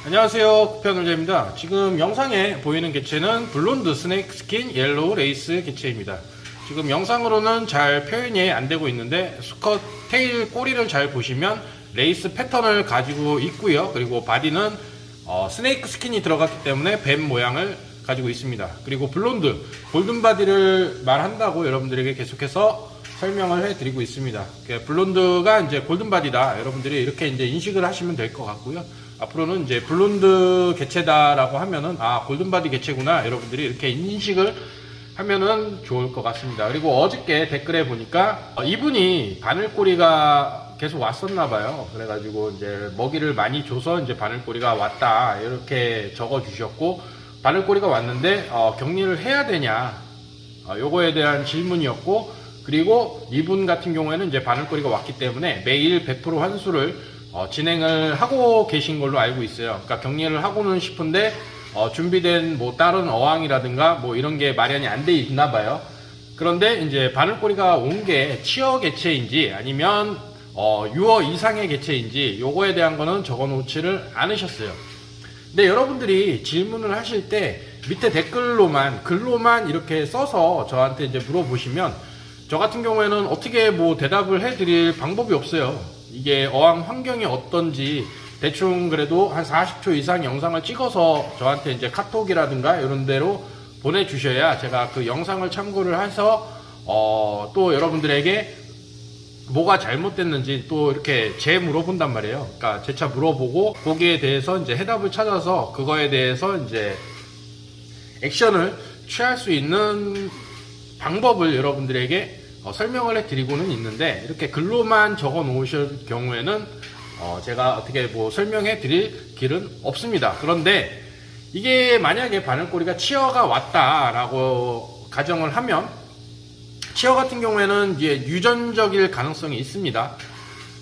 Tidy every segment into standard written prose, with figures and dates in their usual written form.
안녕하세요, 쿠페놀자입니다. 지금 영상에 보이는 개체는 블론드 스네이크 스킨 옐로우 레이스 개체입니다. 지금 영상으로는 잘 표현이 안 되고 있는데 수컷 테일 꼬리를 잘 보시면 레이스 패턴을 가지고 있고요. 그리고 바디는 스네이크 스킨이 들어갔기 때문에 뱀 모양을 가지고 있습니다. 그리고 블론드, 골든 바디를 말한다고 여러분들에게 계속해서 설명을 해드리고 있습니다. 블론드가 이제 골든 바디다. 여러분들이 이렇게 이제 인식을 하시면 될 것 같고요. 앞으로는 이제 블론드 개체다라고 하면은 골든 바디 개체구나. 여러분들이 이렇게 인식을 하면은 좋을 것 같습니다. 그리고 어저께 댓글에 보니까 이분이 바늘꼬리가 계속 왔었나 봐요. 그래가지고 이제 먹이를 많이 줘서 이제 바늘꼬리가 왔다 이렇게 적어 주셨고, 바늘꼬리가 왔는데 격리를 해야 되냐 요거에 대한 질문이었고, 그리고 이분 같은 경우에는 이제 바늘꼬리가 왔기 때문에 매일 100% 환수를 진행을 하고 계신 걸로 알고 있어요. 그러니까 격리를 하고는 싶은데 준비된 뭐 다른 어항이라든가 뭐 이런 게 마련이 안 돼 있나 봐요. 그런데 이제 바늘꼬리가 온 게 치어 개체인지 아니면 유어 이상의 개체인지 요거에 대한 거는 적어 놓지를 않으셨어요. 근데 여러분들이 질문을 하실 때 밑에 댓글로만 글로만 이렇게 써서 저한테 이제 물어보시면 저 같은 경우에는 어떻게 뭐 대답을 해드릴 방법이 없어요. 이게 어항 환경이 어떤지 대충 그래도 한 40초 이상 영상을 찍어서 저한테 이제 카톡이라든가 이런 데로 보내주셔야 제가 그 영상을 참고를 해서 또 여러분들에게 뭐가 잘못됐는지 또 이렇게 물어본단 말이에요. 그러니까 재차 물어보고 거기에 대해서 이제 해답을 찾아서 그거에 대해서 이제 액션을 취할 수 있는 방법을 여러분들에게 설명을 해드리고는 있는데, 이렇게 글로만 적어 놓으실 경우에는 제가 어떻게 뭐 설명해 드릴 길은 없습니다. 그런데 이게 만약에 바늘꼬리가 치어가 왔다라고 가정을 하면, 치어 같은 경우에는 이제 유전적일 가능성이 있습니다.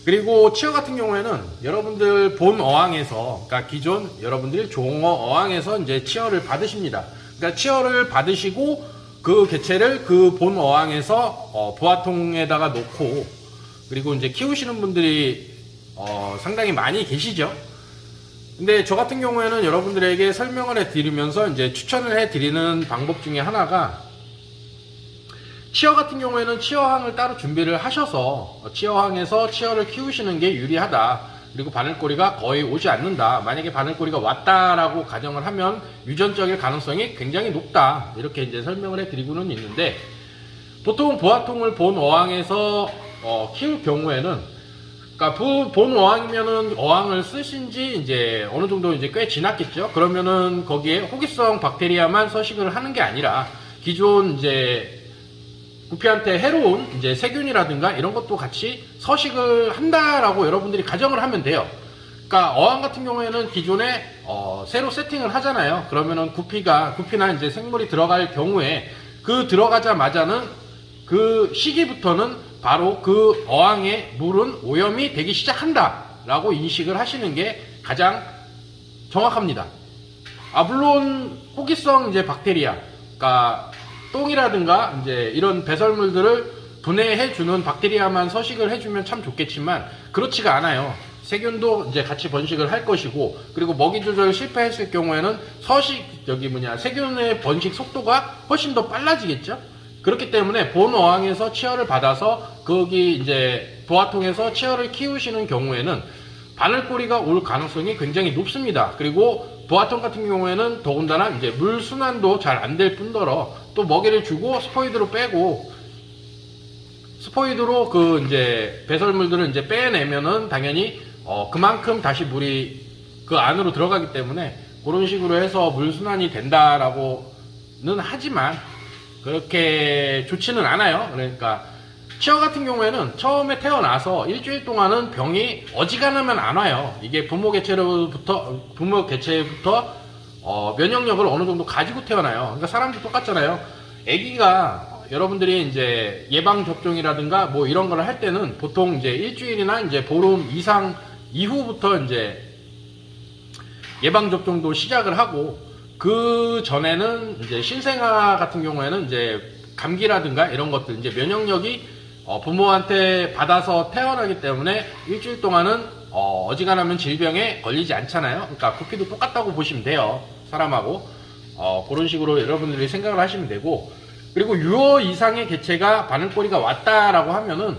그리고 치어 같은 경우에는 여러분들 본 어항에서, 그러니까 기존 여러분들이 종어 어항에서 이제 치어를 받으십니다. 그러니까 치어를 받으시고 그 개체를 그 본 어항에서 보아통에다가 놓고, 그리고 이제 키우시는 분들이 상당히 많이 계시죠. 근데 저 같은 경우에는 여러분들에게 설명을 해드리면서 이제 추천을 해드리는 방법 중에 하나가, 치어 같은 경우에는 치어항을 따로 준비를 하셔서 치어항에서 치어를 키우시는 게 유리하다. 그리고 바늘꼬리가 거의 오지 않는다. 만약에 바늘꼬리가 왔다라고 가정을 하면 유전적일 가능성이 굉장히 높다. 이렇게 이제 설명을 해드리고는 있는데, 보통 보아통을 본 어항에서 키울 경우에는, 그러니까 본 어항이면은 어항을 쓰신 지 이제 어느 정도 이제 꽤 지났겠죠. 그러면은 거기에 호기성 박테리아만 서식을 하는 게 아니라 기존 이제 구피한테 해로운 이제 세균이라든가 이런 것도 같이 서식을 한다라고 여러분들이 가정을 하면 돼요. 그러니까 어항 같은 경우에는 기존에 새로 세팅을 하잖아요. 그러면은 구피나 이제 생물이 들어갈 경우에 그 들어가자마자는 그 시기부터는 바로 그 어항의 물은 오염이 되기 시작한다라고 인식을 하시는 게 가장 정확합니다. 물론 호기성 이제 박테리아, 그러니까 똥이라든가 이제 이런 배설물들을 분해해주는 박테리아만 서식을 해주면 참 좋겠지만 그렇지가 않아요. 세균도 이제 같이 번식을 할 것이고, 그리고 먹이 조절 실패했을 경우에는 세균의 번식 속도가 훨씬 더 빨라지겠죠. 그렇기 때문에 본 어항에서 치어를 받아서 거기 이제 보아통에서 치어를 키우시는 경우에는 바늘꼬리가 올 가능성이 굉장히 높습니다. 그리고 보아통 같은 경우에는 더군다나 이제 물 순환도 잘 안 될 뿐더러 또 먹이를 주고 스포이드로 빼고, 스포이드로 그 이제 배설물들을 이제 빼내면은 당연히 그만큼 다시 물이 그 안으로 들어가기 때문에 그런 식으로 해서 물 순환이 된다라고는 하지만 그렇게 좋지는 않아요. 그러니까 치어 같은 경우에는 처음에 태어나서 일주일 동안은 병이 어지간하면 안 와요. 이게 부모 개체부터 면역력을 어느 정도 가지고 태어나요. 그러니까 사람도 똑같잖아요. 아기가 여러분들이 이제 예방 접종이라든가 뭐 이런 걸 할 때는 보통 이제 일주일이나 이제 보름 이상 이후부터 이제 예방 접종도 시작을 하고, 그 전에는 이제 신생아 같은 경우에는 이제 감기라든가 이런 것들 이제 면역력이 부모한테 받아서 태어나기 때문에 일주일 동안은 어지간하면 질병에 걸리지 않잖아요. 그러니까 구피도 똑같다고 보시면 돼요. 사람하고. 그런 식으로 여러분들이 생각을 하시면 되고, 그리고 6호 이상의 개체가 바늘꼬리가 왔다라고 하면은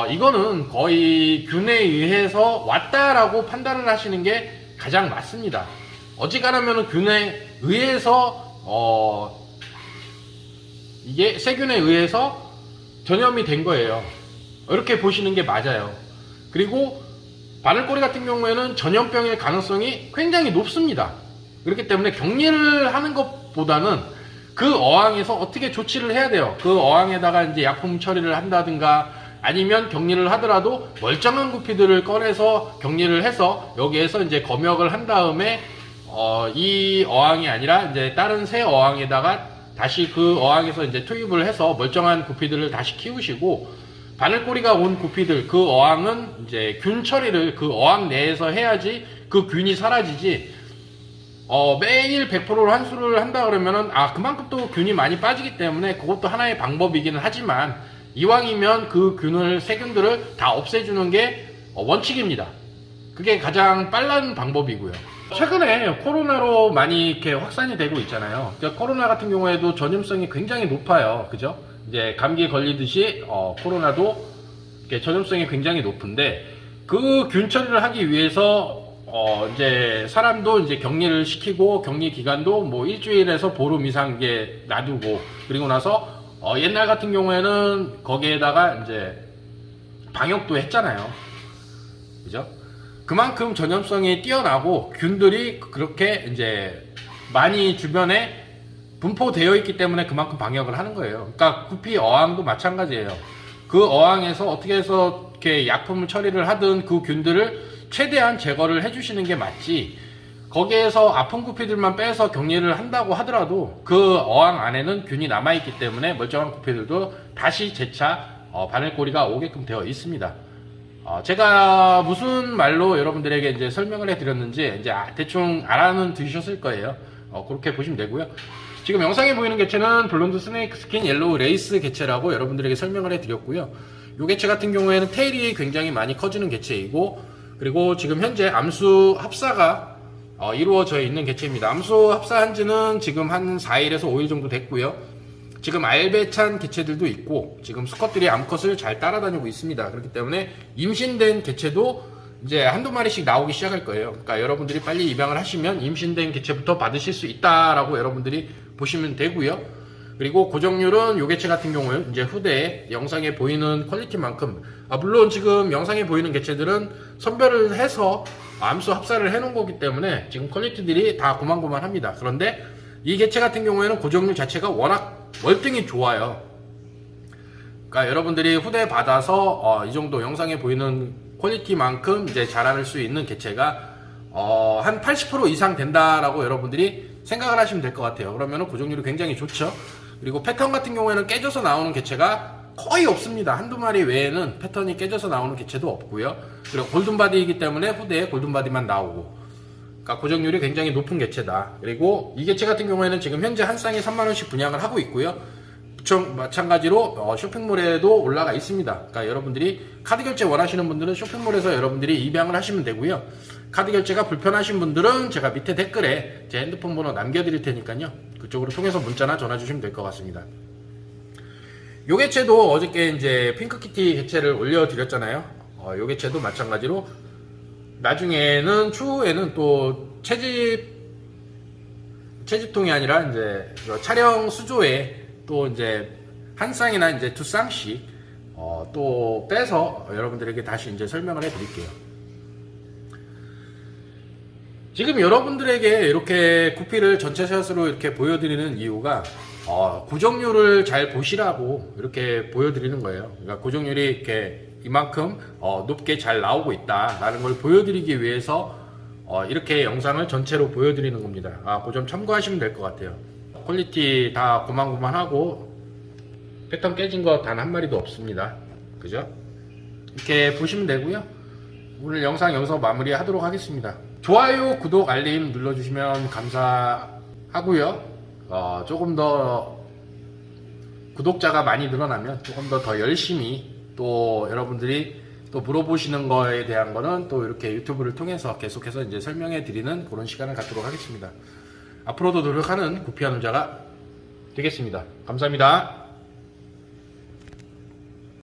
이거는 거의 균에 의해서 왔다라고 판단을 하시는 게 가장 맞습니다. 어지간하면 균에 의해서 이게 세균에 의해서 전염이 된 거예요. 이렇게 보시는 게 맞아요. 그리고 바늘꼬리 같은 경우에는 전염병일 가능성이 굉장히 높습니다. 그렇기 때문에 격리를 하는 것보다는 그 어항에서 어떻게 조치를 해야 돼요. 그 어항에다가 이제 약품 처리를 한다든가, 아니면 격리를 하더라도 멀쩡한 구피들을 꺼내서 격리를 해서 여기에서 이제 검역을 한 다음에 이 어항이 아니라 이제 다른 새 어항에다가 다시 그 어항에서 이제 투입을 해서 멀쩡한 구피들을 다시 키우시고, 바늘꼬리가 온 구피들, 그 어항은 이제 균 처리를 그 어항 내에서 해야지 그 균이 사라지지, 매일 100%를 환수를 한다 그러면은, 그만큼 또 균이 많이 빠지기 때문에 그것도 하나의 방법이기는 하지만, 이왕이면 그 세균들을 다 없애주는 게 원칙입니다. 그게 가장 빠른 방법이고요. 최근에 코로나로 많이 이렇게 확산이 되고 있잖아요. 그러니까 코로나 같은 경우에도 전염성이 굉장히 높아요. 그죠? 이제 감기에 걸리듯이 코로나도 이렇게 전염성이 굉장히 높은데, 그 균 처리를 하기 위해서 이제 사람도 이제 격리를 시키고, 격리 기간도 뭐 일주일에서 보름 이상 이게 놔두고, 그리고 나서 옛날 같은 경우에는 거기에다가 이제 방역도 했잖아요. 그죠? 그만큼 전염성이 뛰어나고 균들이 그렇게 이제 많이 주변에 분포되어 있기 때문에 그만큼 방역을 하는 거예요. 그러니까 구피 어항도 마찬가지예요. 그 어항에서 어떻게 해서 이렇게 약품을 처리를 하든 그 균들을 최대한 제거를 해주시는 게 맞지, 거기에서 아픈 구피들만 빼서 격리를 한다고 하더라도 그 어항 안에는 균이 남아있기 때문에 멀쩡한 구피들도 다시 재차 바늘꼬리가 오게끔 되어 있습니다. 제가 무슨 말로 여러분들에게 이제 설명을 해드렸는지 이제 대충 알아는 드셨을 거예요. 그렇게 보시면 되고요. 지금 영상에 보이는 개체는 블론드 스네이크 스킨 옐로우 레이스 개체라고 여러분들에게 설명을 해드렸고요. 이 개체 같은 경우에는 테일이 굉장히 많이 커지는 개체이고, 그리고 지금 현재 암수 합사가 이루어져 있는 개체입니다. 암수 합사한 지는 지금 한 4일에서 5일 정도 됐고요. 지금 알배찬 개체들도 있고, 지금 수컷들이 암컷을 잘 따라다니고 있습니다. 그렇기 때문에 임신된 개체도 이제 한두 마리씩 나오기 시작할 거예요. 그러니까 여러분들이 빨리 입양을 하시면 임신된 개체부터 받으실 수 있다라고 여러분들이 보시면 되고요. 그리고 고정률은 요 개체 같은 경우는 이제 후대에 영상에 보이는 퀄리티만큼, 물론 지금 영상에 보이는 개체들은 선별을 해서 암수 합사를 해 놓은 거기 때문에 지금 퀄리티들이 다 고만고만합니다. 그런데 이 개체 같은 경우에는 고정률 자체가 워낙 월등히 좋아요. 그러니까 여러분들이 후대 받아서 이 정도 영상에 보이는 퀄리티만큼 이제 자랄 수 있는 개체가 한 80% 이상 된다라고 여러분들이 생각을 하시면 될 것 같아요. 그러면은 고정률이 굉장히 좋죠. 그리고 패턴 같은 경우에는 깨져서 나오는 개체가 거의 없습니다. 한두 마리 외에는 패턴이 깨져서 나오는 개체도 없고요. 그리고 골든바디이기 때문에 후대에 골든바디만 나오고, 그러니까 고정률이 굉장히 높은 개체다. 그리고 이 개체 같은 경우에는 지금 현재 한 쌍에 3만원씩 분양을 하고 있고요. 마찬가지로 쇼핑몰에도 올라가 있습니다. 그러니까 여러분들이 카드 결제 원하시는 분들은 쇼핑몰에서 여러분들이 입양을 하시면 되고요. 카드 결제가 불편하신 분들은 제가 밑에 댓글에 제 핸드폰 번호 남겨드릴 테니까요. 그쪽으로 통해서 문자나 전화 주시면 될 것 같습니다. 요 개체도 어저께 이제 핑크키티 개체를 올려드렸잖아요. 요 개체도 마찬가지로 나중에는 추후에는 또 채집통이 아니라 이제 촬영 수조에 또 이제 한 쌍이나 이제 두 쌍씩 또 빼서 여러분들에게 다시 이제 설명을 해드릴게요. 지금 여러분들에게 이렇게 구피를 전체 샷으로 이렇게 보여드리는 이유가 고정률을 잘 보시라고 이렇게 보여드리는 거예요. 그러니까 고정률이 이렇게 이만큼 높게 잘 나오고 있다라는 걸 보여드리기 위해서 이렇게 영상을 전체로 보여드리는 겁니다. 그 점 참고하시면 될 것 같아요. 퀄리티 다 고만고만하고 패턴 깨진 거 단 한 마리도 없습니다. 그죠? 이렇게 보시면 되고요. 오늘 영상 여기서 마무리하도록 하겠습니다. 좋아요, 구독, 알림 눌러주시면 감사하고요. 조금 더 구독자가 많이 늘어나면 조금 더 열심히 또 여러분들이 또 물어보시는 거에 대한 거는 또 이렇게 유튜브를 통해서 계속해서 이제 설명해 드리는 그런 시간을 갖도록 하겠습니다. 앞으로도 노력하는 구피하는 자가 되겠습니다. 감사합니다.